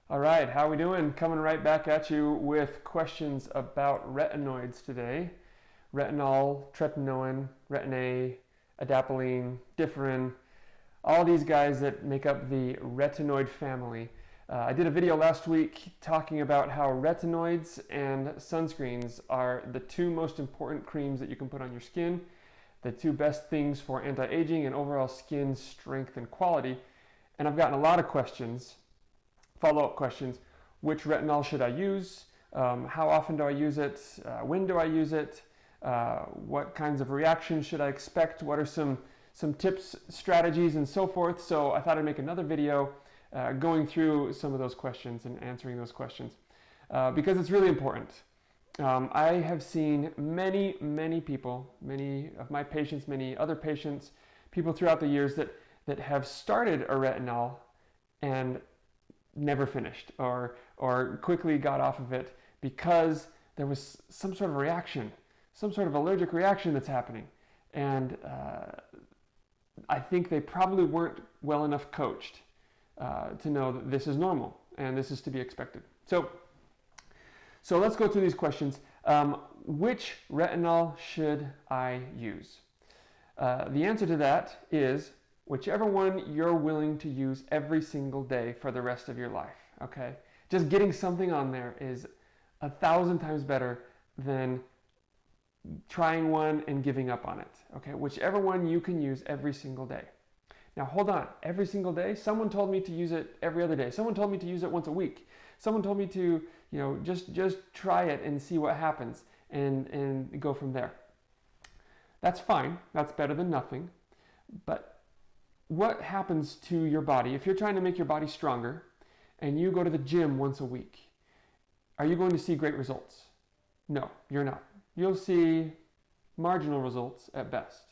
All right, how we doing? Coming right back at you with questions about retinoids today. Retinol, tretinoin, retin A, adapalene, differin, all these guys that make up the retinoid family. I did a video last week talking about how retinoids and sunscreens are the two most important creams that you can put on your skin, the two best things for anti-aging and overall skin strength and quality. And I've gotten a lot of questions, follow-up questions. Which retinol should I use? How often do I use it? When do I use it? What kinds of reactions should I expect? What are some tips, strategies, and so forth? So I thought I'd make another video going through some of those questions and answering those questions because it's really important. I have seen many people, many of my patients, many other patients, people throughout the years that have started a retinol and never finished or quickly got off of it because there was some sort of reaction, some sort of allergic reaction that's happening. And I think they probably weren't well enough coached to know that this is normal and this is to be expected. So let's go through these questions. Which retinol should I use? The answer to that is whichever one you're willing to use every single day for the rest of your life, okay? Just getting something on there is 1,000 times better than trying one and giving up on it, okay? Whichever one you can use every single day. Now hold on, every single day? Someone told me to use it every other day. Someone told me to use it once a week. Someone told me to, just try it and see what happens and go from there. That's fine, that's better than nothing, but what happens to your body if you're trying to make your body stronger and you go to the gym once a week? Are you going to see great results? No, you're not. You'll see marginal results at best.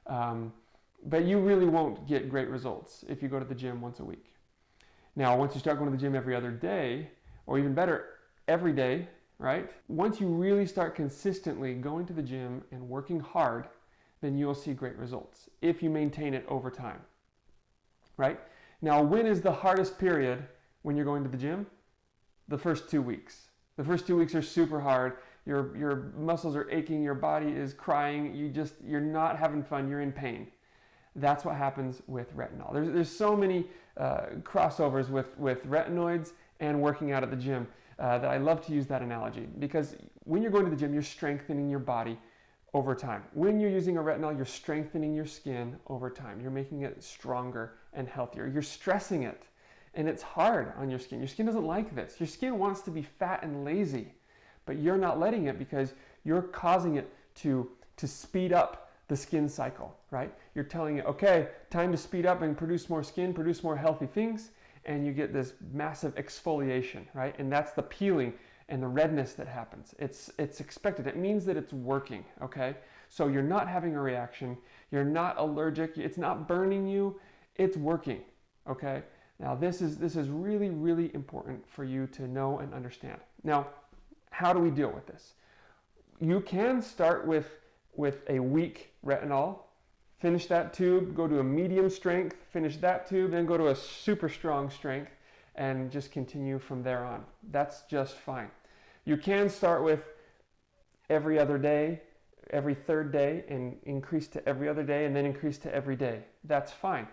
But you really won't get great results if you go to the gym once a week. Now, once you start going to the gym every other day, or even better, every day, right? Once you really start consistently going to the gym and working hard, then you'll see great results if you maintain it over time, right? Now, when is the hardest period when you're going to the gym? The first 2 weeks. The first 2 weeks are super hard. Your muscles are aching, your body is crying, you're not having fun, you're in pain. That's what happens with retinol. There's so many crossovers with retinoids and working out at the gym that I love to use that analogy, because when you're going to the gym, you're strengthening your body over time. When you're using a retinol, you're strengthening your skin over time. You're making it stronger and healthier. You're stressing it, and it's hard on your skin. Your skin doesn't like this. Your skin wants to be fat and lazy, but you're not letting it because you're causing it to speed up the skin cycle, right? You're telling it, okay, time to speed up and produce more skin, produce more healthy things, and you get this massive exfoliation, right? And that's the peeling and the redness that happens. It's expected. It means that it's working, okay? So you're not having a reaction. You're not allergic. It's not burning you. It's working, okay? Now this is really important for you to know and understand. Now, how do we deal with this? You can start with a weak retinol, finish that tube, go to a medium strength, finish that tube, then go to a super strong strength, and just continue from there on. That's just fine. You can start with every other day, every third day, and increase to every other day, and then increase to every day. That's fine.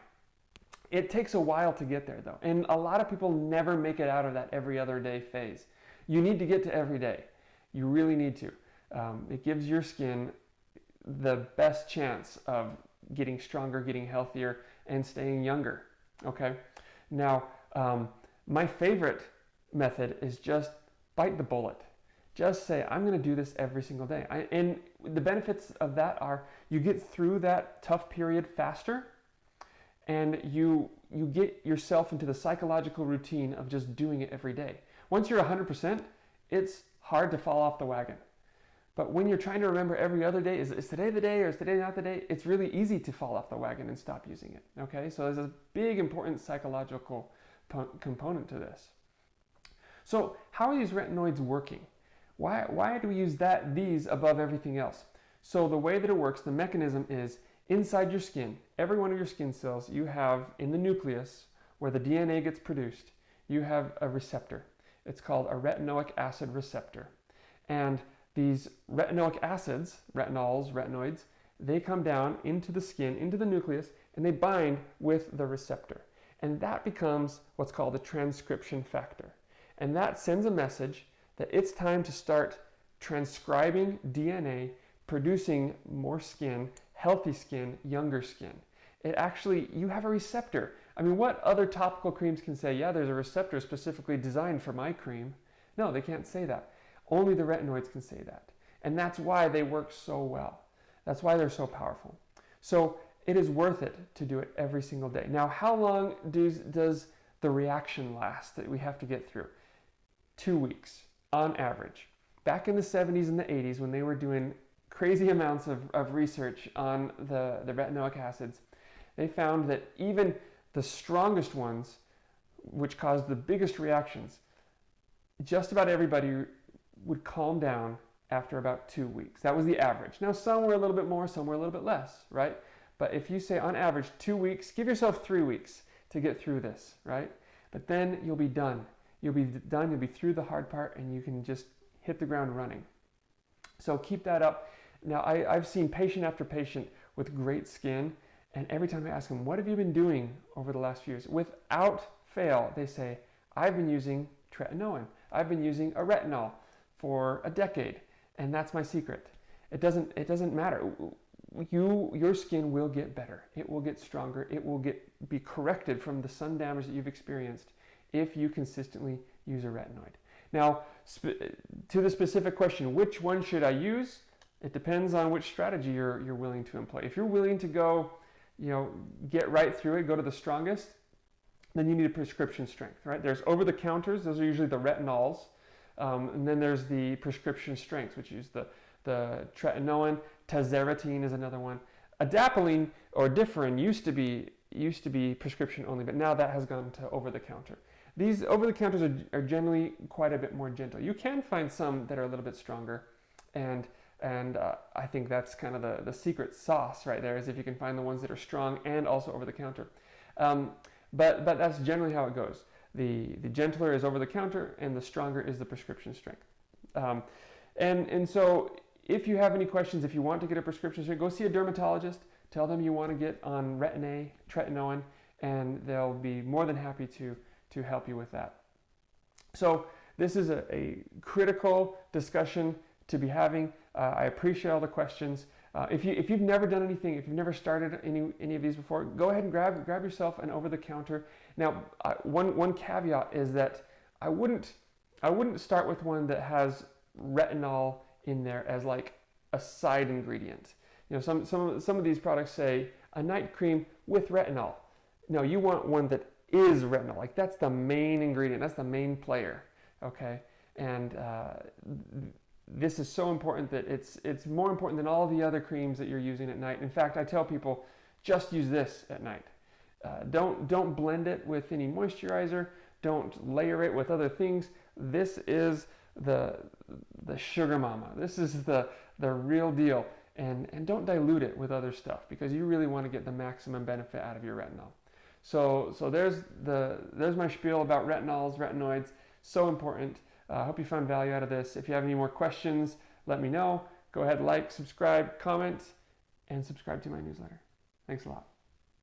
It takes a while to get there, though, and a lot of people never make it out of that every other day phase. You need to get to every day. You really need to. It gives your skin the best chance of getting stronger, getting healthier, and staying younger, okay? Now, my favorite method is just bite the bullet. Just say, I'm going to do this every single day. And the benefits of that are you get through that tough period faster, and you get yourself into the psychological routine of just doing it every day. Once you're 100%, it's hard to fall off the wagon. But when you're trying to remember every other day, is today the day or is today not the day? It's really easy to fall off the wagon and stop using it, okay? So there's a big important psychological component to this. So how are these retinoids working? Why do we use these above everything else? So the way that it works, the mechanism is inside your skin, every one of your skin cells you have in the nucleus where the DNA gets produced, you have a receptor. It's called a retinoic acid receptor. And these retinoic acids, retinols, retinoids, they come down into the skin, into the nucleus, and they bind with the receptor. And that becomes what's called a transcription factor. And that sends a message that it's time to start transcribing DNA, producing more skin, healthy skin, younger skin. It actually, you have a receptor. I mean, what other topical creams can say, yeah, there's a receptor specifically designed for my cream? No, they can't say that. Only the retinoids can say that. And that's why they work so well. That's why they're so powerful. So it is worth it to do it every single day. Now, how long does the reaction last that we have to get through? 2 weeks on average. Back in the 70s and the 80s, when they were doing crazy amounts of research on the retinoic acids, they found that even the strongest ones, which caused the biggest reactions, just about everybody would calm down after about 2 weeks. That was the average. Now, some were a little bit more, some were a little bit less, right? But if you say on average 2 weeks, give yourself 3 weeks to get through this, right? But then you'll be done. You'll be done, you'll be through the hard part, and you can just hit the ground running. So keep that up. Now, I've seen patient after patient with great skin, and every time I ask them, what have you been doing over the last few years? Without fail, they say, I've been using tretinoin. I've been using a retinol for a decade, and that's my secret. It doesn't matter. Your skin will get better. It will get stronger. It will be corrected from the sun damage that you've experienced if you consistently use a retinoid. Now, to the specific question, which one should I use? It depends on which strategy you're willing to employ. If you're willing to go, get right through it, go to the strongest, then you need a prescription strength, right? There's over-the-counters. Those are usually the retinols. And then there's the prescription strengths, which is the tretinoin. Tazarotene is another one. Adapalene or Differin used to be prescription only, but now that has gone to over-the-counter. These over-the-counters are generally quite a bit more gentle. You can find some that are a little bit stronger, and I think that's kind of the secret sauce right there, is if you can find the ones that are strong and also over-the-counter. But that's generally how it goes. The gentler is over-the-counter, and the stronger is the prescription strength. And so if you have any questions, if you want to get a prescription strength, go see a dermatologist. Tell them you want to get on Retin-A, tretinoin, and they'll be more than happy to help you with that. So this is a critical discussion to be having. I appreciate all the questions. If you've never done anything, if you've never started any of these before, go ahead and grab yourself an over-the-counter. Now, one caveat is that I wouldn't start with one that has retinol in there as like a side ingredient. Some of these products say a night cream with retinol. No, you want one that is retinol. Like, that's the main ingredient. That's the main player. Okay, and this is so important that it's more important than all the other creams that you're using at night. In fact, I tell people, just use this at night. Don't blend it with any moisturizer. Don't layer it with other things. This is the sugar mama. This is the real deal. And don't dilute it with other stuff, because you really want to get the maximum benefit out of your retinol. So there's my spiel about retinols, retinoids. So important. I hope you found value out of this. If you have any more questions, let me know. Go ahead, like, subscribe, comment, and subscribe to my newsletter. Thanks a lot.